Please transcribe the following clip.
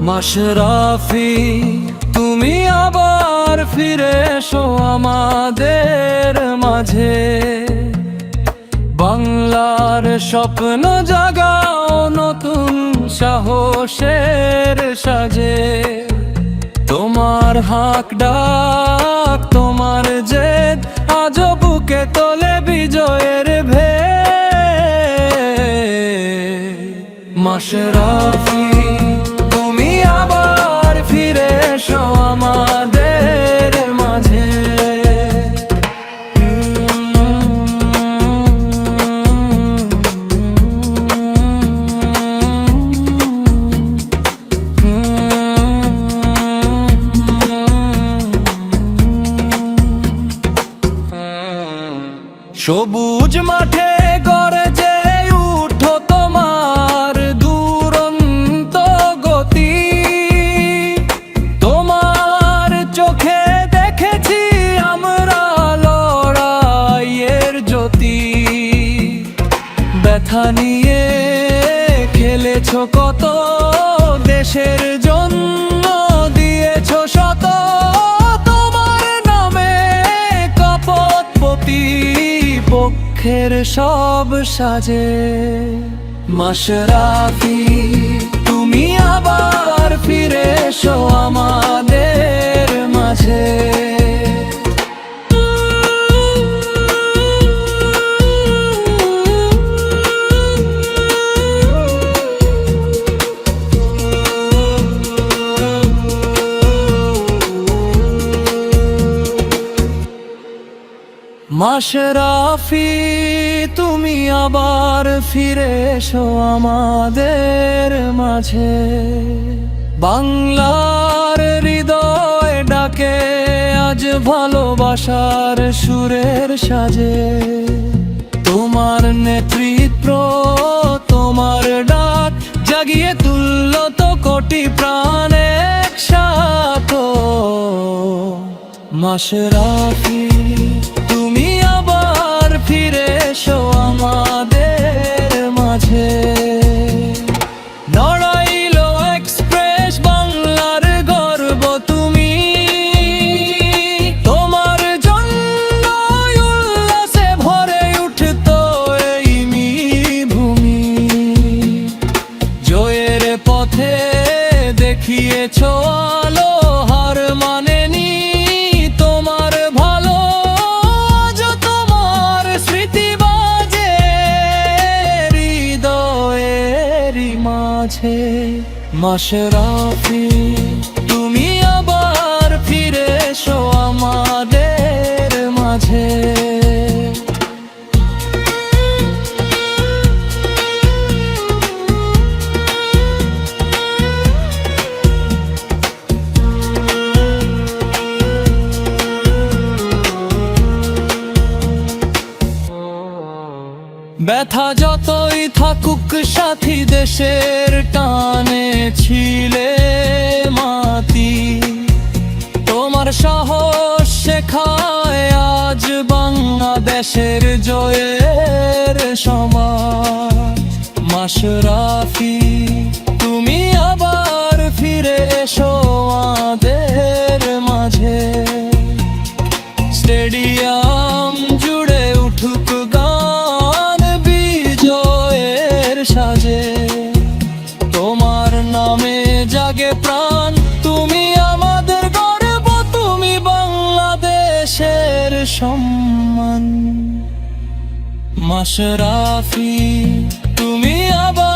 মাশরাফি, তুমি আবার ফিরে এসো আমাদের মাঝে। বাংলার স্বপ্ন জাগাও নতুন সাহসের সাজে। তোমার হাক ডাক, তোমার জেদ আজ বুকে তোলে বিজয়ের ভে। মাশরাফি, তুমি আবার ফিরে এসো আমাদের মাঝে। সবুজ মাঠে গড়ে যে উঠো তোমার দুরন্ত গতি। তোমার চোখে দেখেছি আমরা লড়াইয়ের জ্যোতি। ব্যথা নিয়ে খেলেছো কত, দেশের জন্য দিয়েছো শত। তোমার নামে কপটপতি পক্ষের সব সাজে। মাশরাফি, তুমি আবার ফিরে এসো আমাদের মাঝে। মাশরাফি, তুমি আবার ফিরে এসো আমাদের মাঝে। বাংলার হৃদয় ডাকে আজ ভালোবাসার সুরের সাজে। তোমার নেতৃত্ব, তোমার ডাক জাগিয়ে তুলল তো কোটি প্রাণ একসাথে। মাশরাফি, তুমি আবার ফিরে এসো আমাদের মাঝে। নড়াইলো এক্সপ্রেস বাংলার গর্ব তুমি। তোমার জন্য উল্লাসে ভরে উঠতো এই ভূমি। জয়ের পথে দেখিয়েছো আলো, হার মানেনি তোমার ভালো। আজ তোমার স্মৃতি বাজে হৃদয়েরই মাঝে। মাশরাফি, তুমি আবার ফিরে এসো আমাদের মাঝে। ব্যথা যতই থাকুক সাথী, দেশের টানে ছিলে মাতি। তোমার সাহস শেখায় আজ বাংলাদেশের জয়ের সমাজ। মাশরাফি, তুমি আবার ফিরে এসো আমাদের মাঝে। স্টেডিয়াম জুড়ে উঠুক গান বিজয়ের সাজে। তোমার নামে জাগে প্রাণ, তুমি আমাদের গর্ব, তুমি বাংলাদেশের সম্মান। মাশরাফি, তুমি আবার